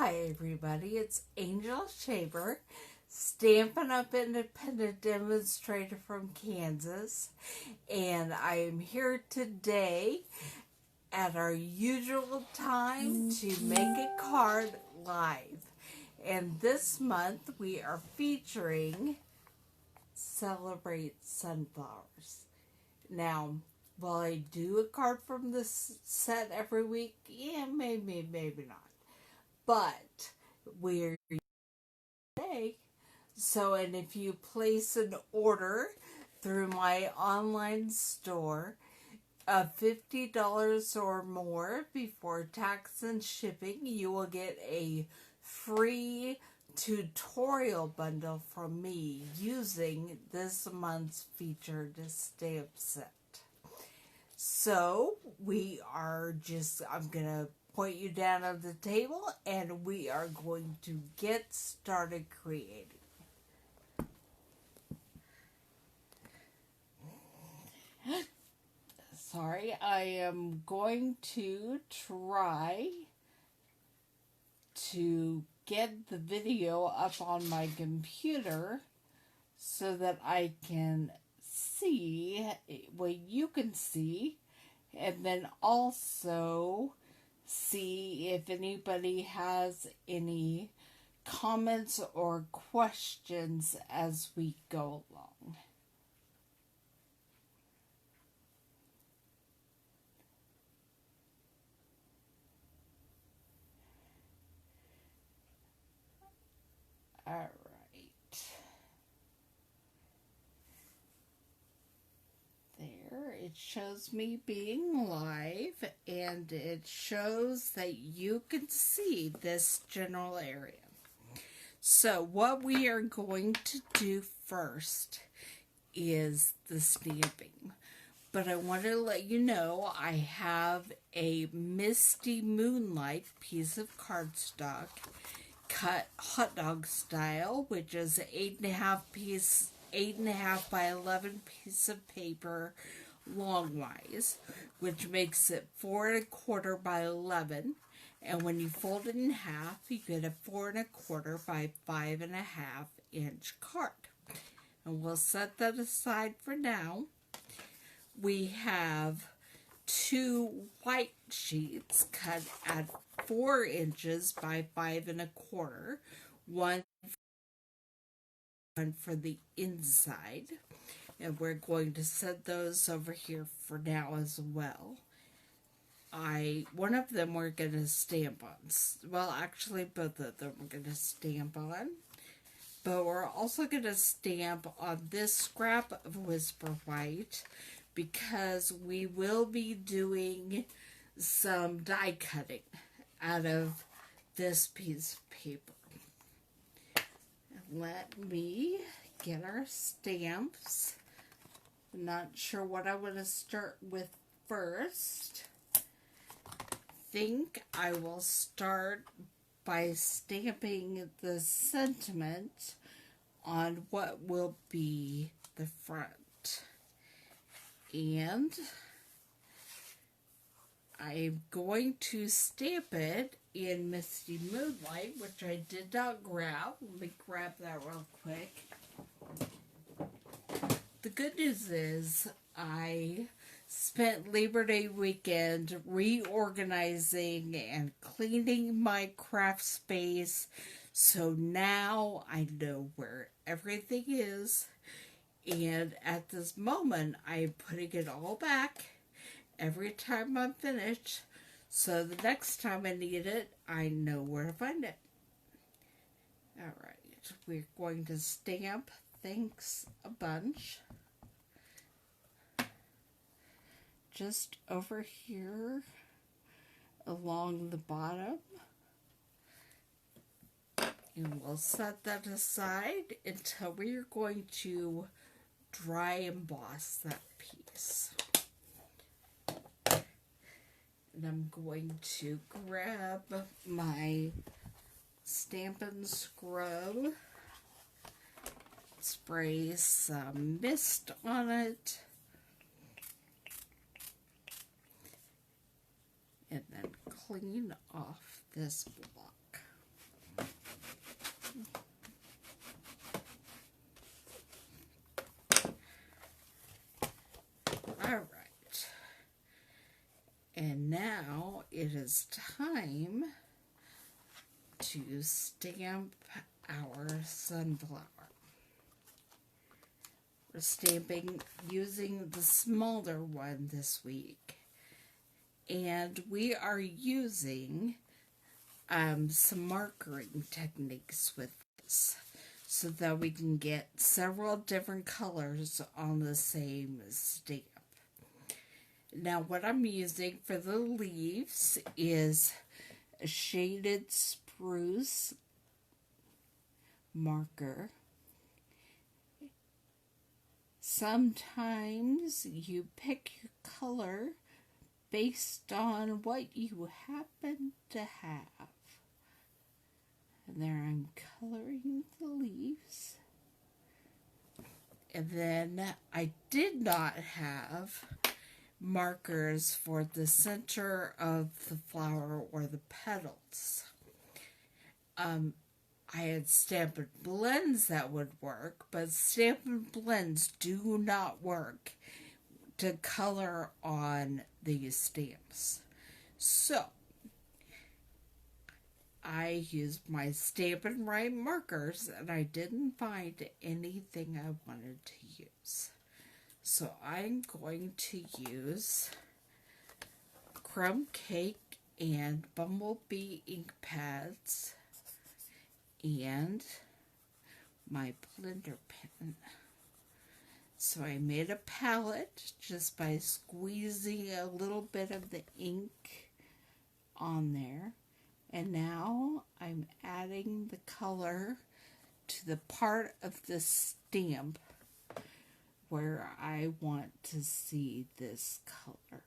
Hi everybody, it's Angel Shaver, Stampin' Up independent demonstrator from Kansas, and I am here today at our usual time to make a card live. And this month we are featuring Celebrate Sunflowers. Now, will I do a card from this set every week? Yeah, maybe not. But we're today. So, and if you place an order through my online store of $50 or more before tax and shipping, you will get a free tutorial bundle from me using this month's featured stamp set. So I'm going to point you down on the table and we are going to get started creating. Sorry, I am going to try to get the video up on my computer so that I can see what you can see, and then also see if anybody has any comments or questions as we go along. All right. There, it shows me being live, and it shows that you can see this general area. So what we are going to do first is the stamping. But I want to let you know I have a Misty Moonlight piece of cardstock cut hot dog style, which is 8.5 by 11 piece of paper longwise, which makes it 4.25 by 11. And when you fold it in half, you get a 4.25 by 5.5 inch card. And we'll set that aside for now. We have 2 white sheets cut at 4 inches by 5.25, one for the inside, and we're going to set those over here for now as well. One of them we're going to stamp on. Well, actually both of them we're going to stamp on. But we're also going to stamp on this scrap of Whisper White because we will be doing some die cutting out of this piece of paper. Let me get our stamps. I'm not sure what I want to start with first. I think I will start by stamping the sentiment on what will be the front. And I'm going to stamp it in Misty Moonlight, which I did not grab. Let me grab that real quick. The good news is I spent Labor Day weekend reorganizing and cleaning my craft space, so now I know where everything is, and at this moment I'm putting it all back every time I'm finished, so the next time I need it, I know where to find it. Alright, we're going to stamp Thanks a Bunch just over here along the bottom, and we'll set that aside until we're going to dry emboss that piece. And I'm going to grab my Stampin' Scrub, spray some mist on it, and then clean off this block. is time to stamp our sunflower. We're stamping using the smaller one this week. And we are using some markering techniques with this so that we can get several different colors on the same stamp. Now what I'm using for the leaves is a shaded spruce marker. Sometimes you pick your color based on what you happen to have. And there I'm coloring the leaves. And then I did not have markers for the center of the flower or the petals. I had Stampin' Blends that would work, but Stampin' Blends do not work to color on these stamps. So, I used my Stampin' Right markers and I didn't find anything I wanted to use. So I'm going to use Crumb Cake and Bumblebee ink pads and my blender pen. So I made a palette just by squeezing a little bit of the ink on there. And now I'm adding the color to the part of the stamp where I want to see this color.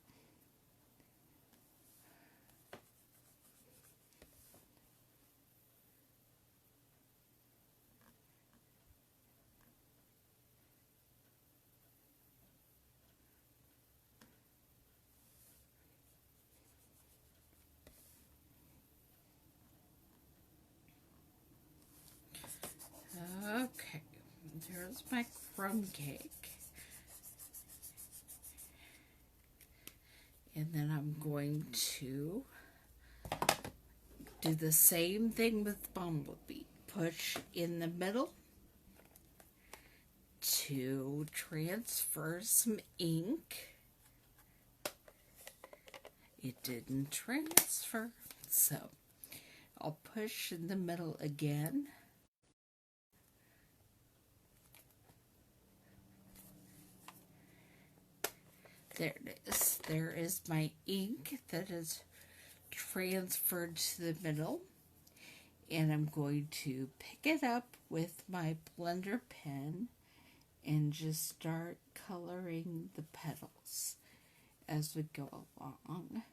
Okay, there's my crumb cake. And then I'm going to do the same thing with Bumblebee. Push in the middle to transfer some ink. It didn't transfer, so I'll push in the middle again. There it is. There is my ink that is transferred to the middle. And I'm going to pick it up with my blender pen and just start coloring the petals as we go along.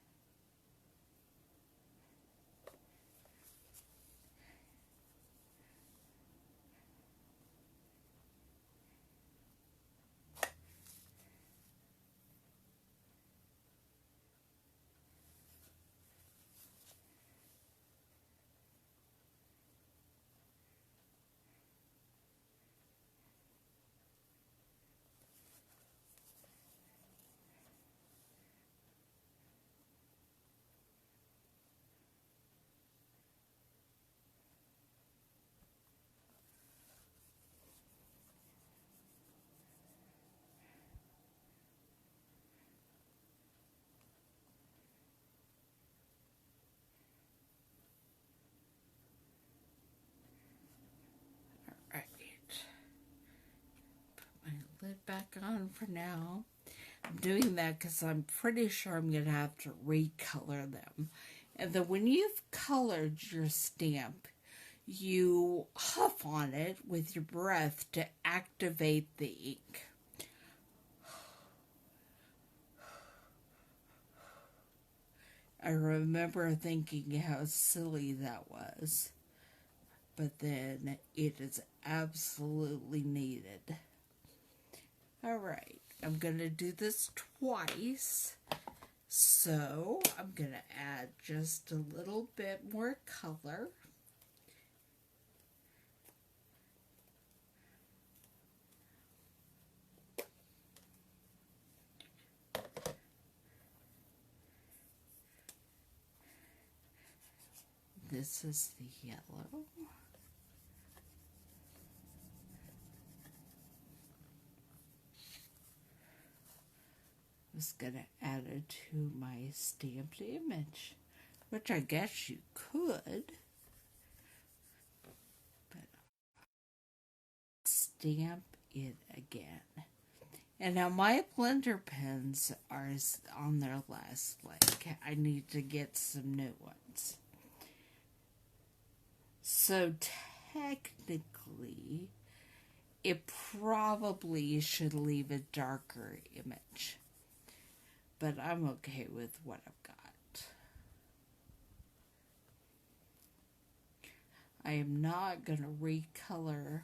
Lid back on for now. I'm doing that because I'm pretty sure I'm going to have to recolor them. And then when you've colored your stamp, you huff on it with your breath to activate the ink. I remember thinking how silly that was. But then it is absolutely needed. Alright, I'm going to do this twice, so I'm going to add just a little bit more color. This is the yellow. I was going to add it to my stamped image, which I guess you could, but stamp it again. And now my blender pens are on their last leg. I need to get some new ones. So technically, it probably should leave a darker image. But I'm okay with what I've got. I am not going to recolor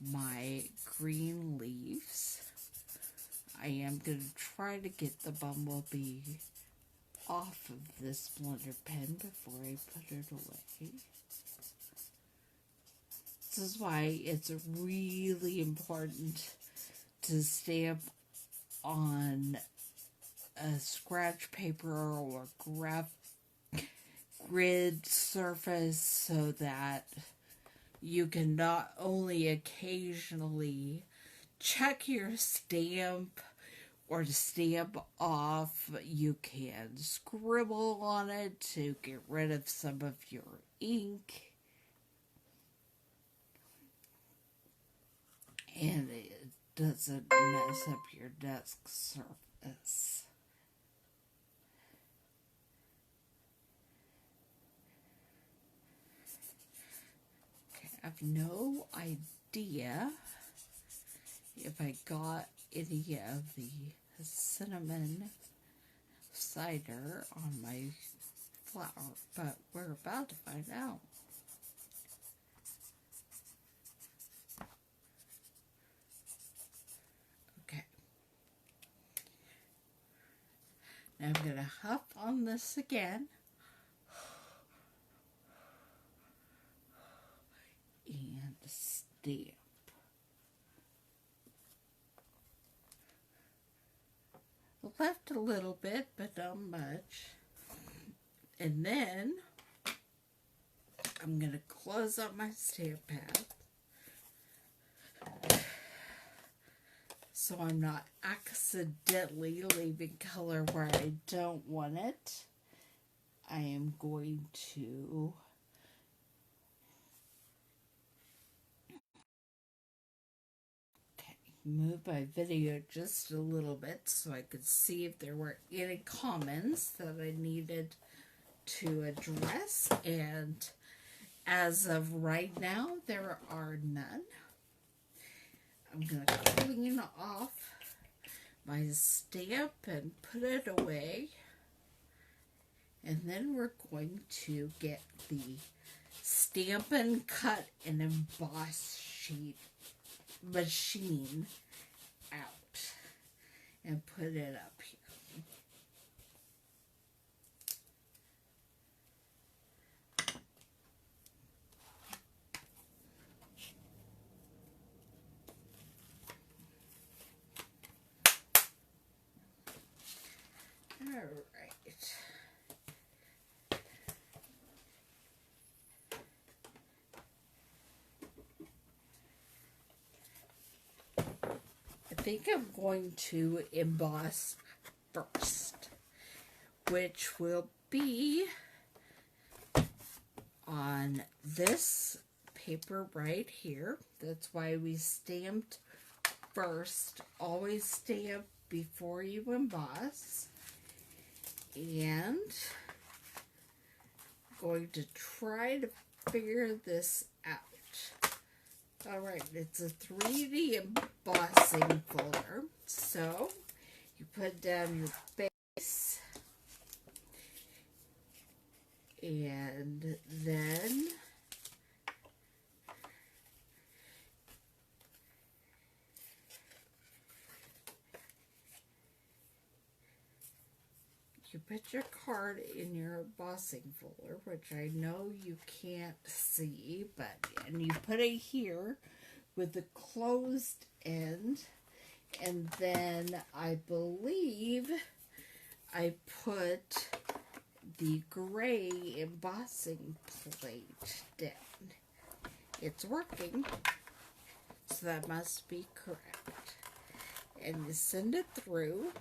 my green leaves. I am going to try to get the bumblebee off of this blender pen before I put it away. This is why it's really important to stamp on a scratch paper or grid surface so that you can not only occasionally check your stamp or to stamp off, you can scribble on it to get rid of some of your ink. And it doesn't mess up your desk surface. Okay, I have no idea if I got any of the cinnamon cider on my flower, but we're about to find out. Okay. Now I'm going to huff on this again. And stamp. Left a little bit, but not much. And then I'm going to close up my stamp pad so I'm not accidentally leaving color where I don't want it. I am going to move my video just a little bit so I could see if there were any comments that I needed to address, and as of right now there are none. I'm going to clean off my stamp and put it away, and then we're going to get the Stampin' Cut and Emboss sheet machine out and put it up here. All right. I think I'm going to emboss first, which will be on this paper right here. That's why we stamped first. Always stamp before you emboss. And I'm going to try to figure this out. Alright, it's a 3D embossing folder. So, you put down your base, and then you put your card in your embossing folder, which I know you can't see, and you put it here with the closed end, and then I believe I put the gray embossing plate down. It's working, so that must be correct. And you send it through.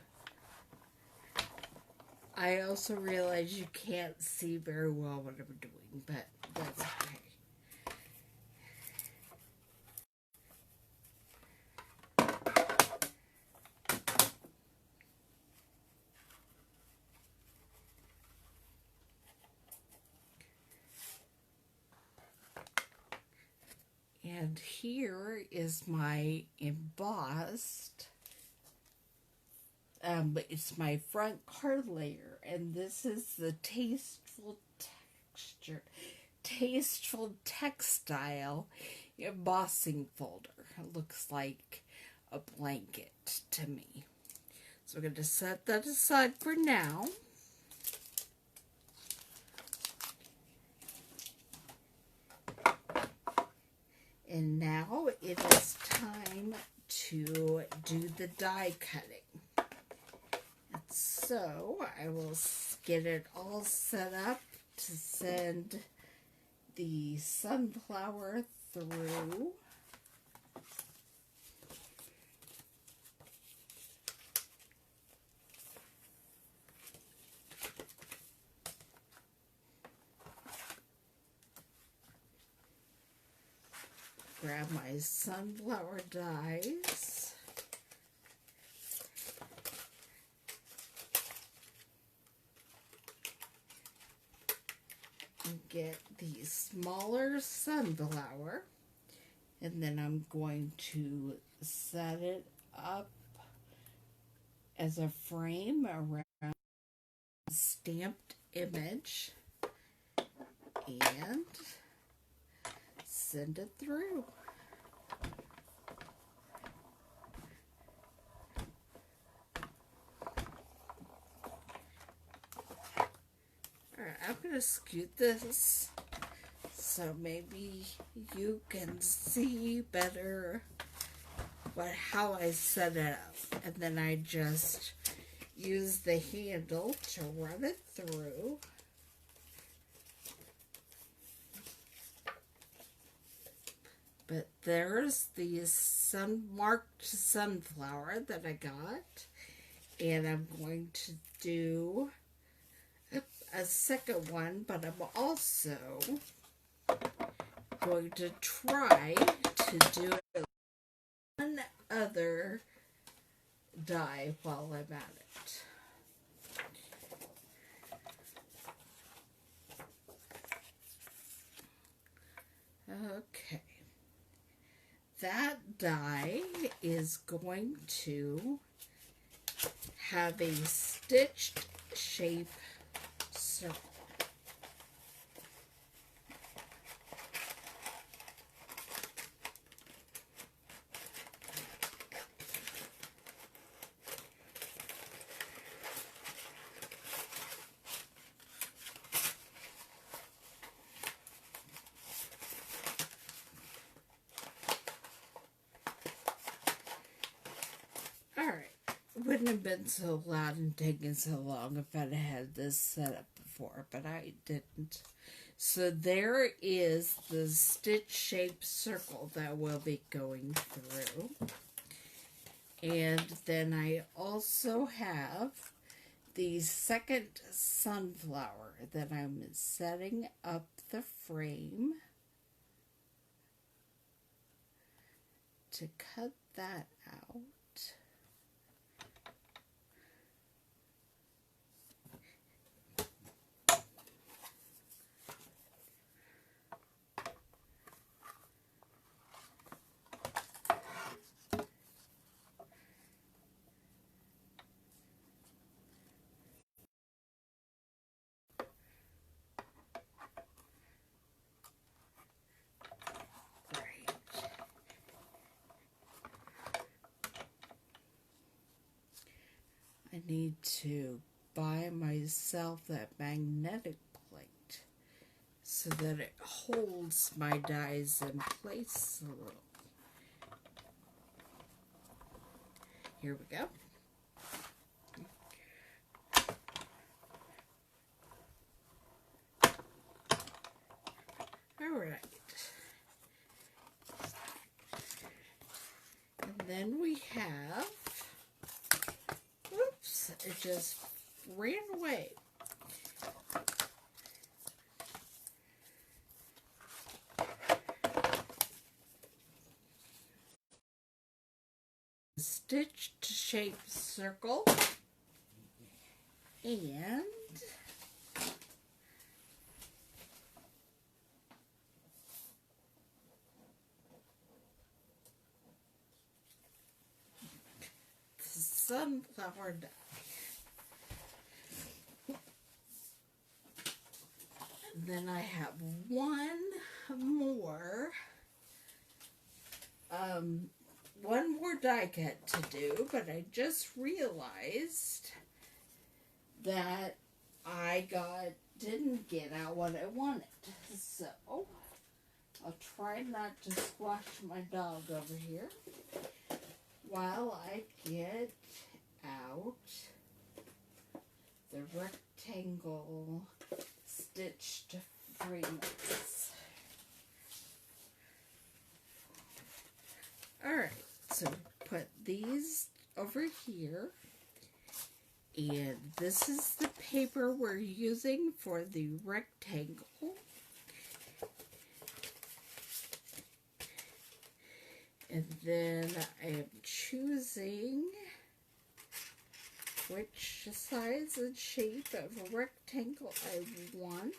I also realize you can't see very well what I'm doing, but that's okay. And here is my embossed, it's my front card layer, and this is the Tasteful Textile embossing folder. It looks like a blanket to me. So we're going to set that aside for now. And now it is time to do the die cutting. And so I will get it all set up to send the sunflower through. Grab my sunflower dies. And get the smaller sunflower. And then I'm going to set it up as a frame around a stamped image. And send it through. Alright, I'm going to scoot this so maybe you can see better how I set it up. And then I just use the handle to run it through. But there's the marked sunflower that I got. And I'm going to do a second one, but I'm also going to try to do one other die while I'm at it. Okay. That die is going to have a stitched shape circle. Wouldn't have been so loud and taken so long if I'd had this set up before, but I didn't. So there is the stitch-shaped circle that we'll be going through. And then I also have the second sunflower that I'm setting up the frame to cut that out. I need to buy myself that magnetic plate so that it holds my dies in place a little. Here we go. Alright. And then we have, oops, it just ran away. Stitch to shape circle and sunflower dye. And then I have one more die cut to do, but I just realized that I didn't get out what I wanted. So I'll try not to squash my dog over here while I get out the rectangle stitched framelits. Alright, so put these over here, and this is the paper we're using for the rectangle. And then I am choosing which size and shape of a rectangle I want.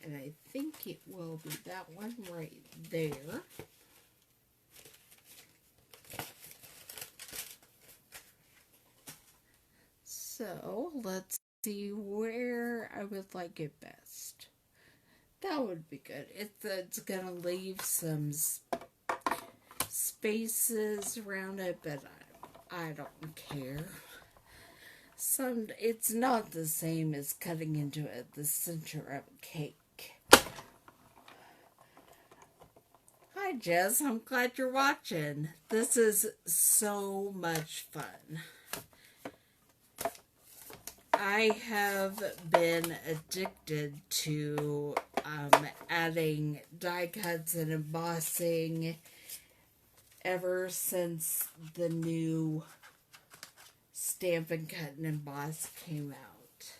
And I think it will be that one right there. So let's see where I would like it best. That would be good. It's going to leave some spaces around it, but I don't care. It's not the same as cutting into the center of a cake. Hi Jess, I'm glad you're watching. This is so much fun. I have been addicted to adding die cuts and embossing ever since the new Stampin' Cut and Emboss came out.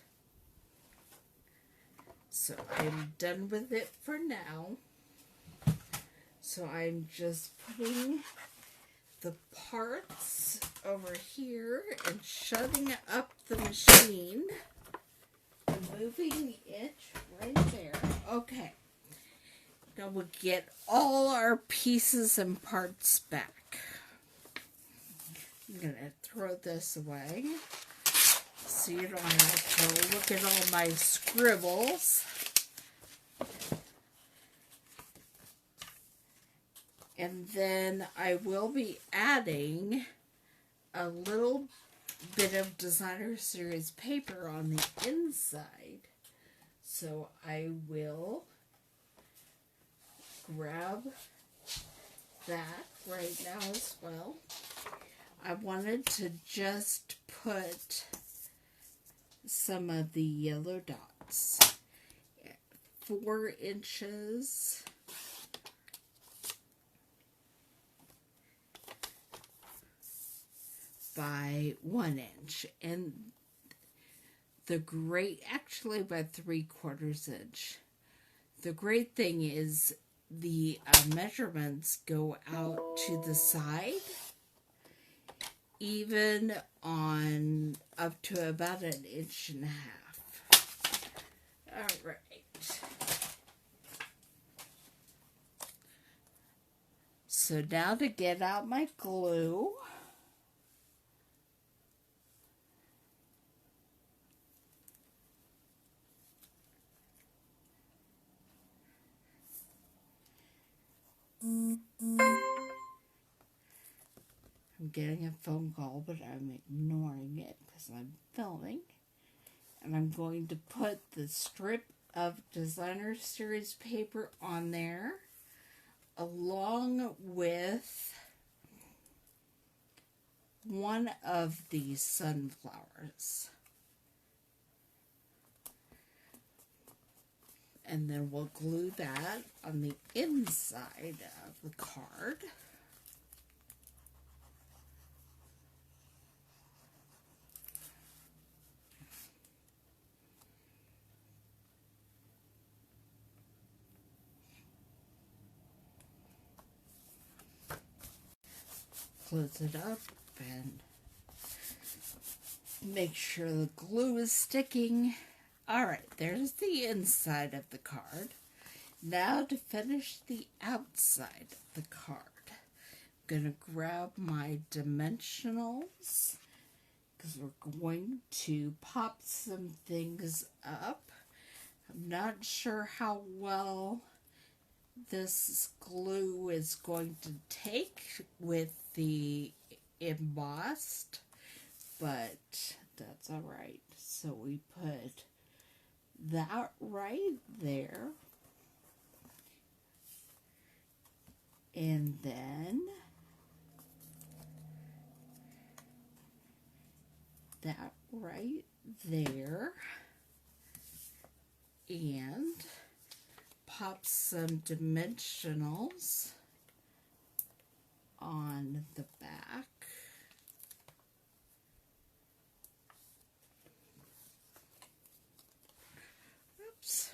So I'm done with it for now. So I'm just putting the parts over here and shutting up the machine and moving it right there. Okay. Now we'll get all our pieces and parts back. I'm going to throw this away so you don't have to look at all my scribbles. And then I will be adding a little bit of Designer Series paper on the inside. So I will grab that right now as well. I wanted to just put some of the yellow dots. 4 inches by 1 inch, and actually by 3/4 inch. The great thing is the measurements go out to the side, even on up to about 1.5 inches. All right. So now to get out my glue. I'm getting a phone call, but I'm ignoring it because I'm filming. And I'm going to put the strip of Designer Series paper on there, along with one of these sunflowers. And then we'll glue that on the inside of the card. Close it up and make sure the glue is sticking. Alright, there's the inside of the card. Now to finish the outside of the card, I'm going to grab my dimensionals because we're going to pop some things up. I'm not sure how well this glue is going to take with the embossed, but that's all right. So we put that right there, and then that right there, and pop some dimensionals on the back. Oops.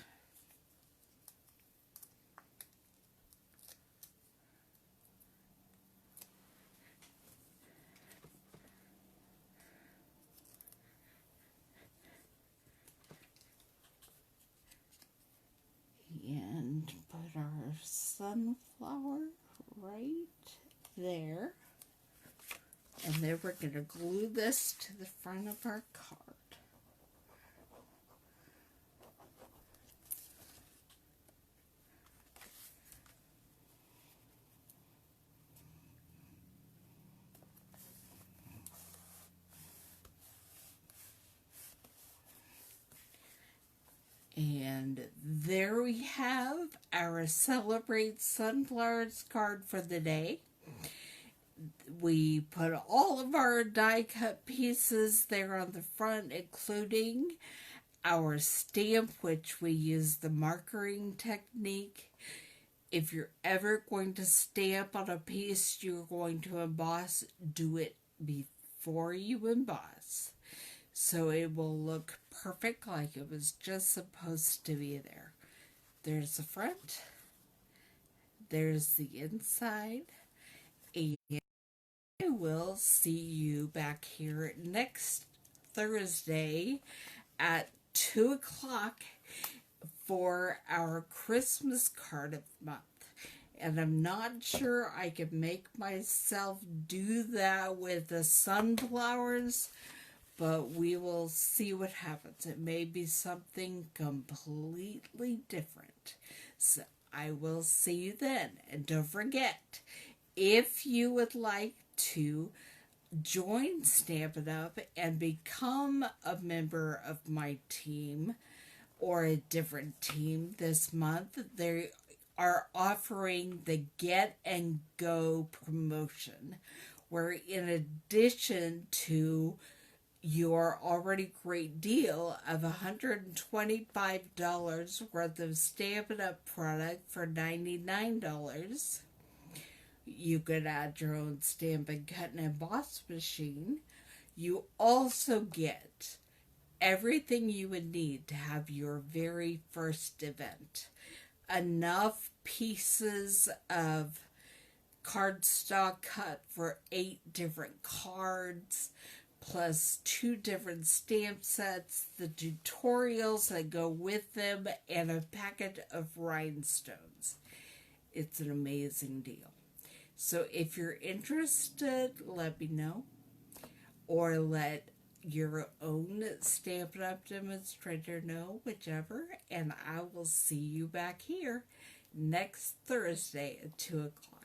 And put our sunflower right there. And then we're going to glue this to the front of our card. And there we have our Celebrate Sunflowers card for the day. We put all of our die cut pieces there on the front, including our stamp, which we use the markering technique. If you're ever going to stamp on a piece you're going to emboss, do it before you emboss, so it will look perfect like it was just supposed to be there. There's the front, there's the inside, and I will see you back here next Thursday at 2 o'clock for our Christmas card of the month. And I'm not sure I can make myself do that with the sunflowers, but we will see what happens. It may be something completely different. So I will see you then. And don't forget, if you would like to join Stampin' Up and become a member of my team or a different team this month, they are offering the Get and Go promotion, where in addition to your already great deal of $125 worth of Stampin' Up product for $99, you could add your own stamp and cut and emboss machine. You also get everything you would need to have your very first event. Enough pieces of cardstock cut for 8 different cards, plus 2 different stamp sets, the tutorials that go with them, and a packet of rhinestones. It's an amazing deal. So if you're interested, let me know, or let your own Stampin' Up demonstrator know, whichever, and I will see you back here next Thursday at 2 o'clock.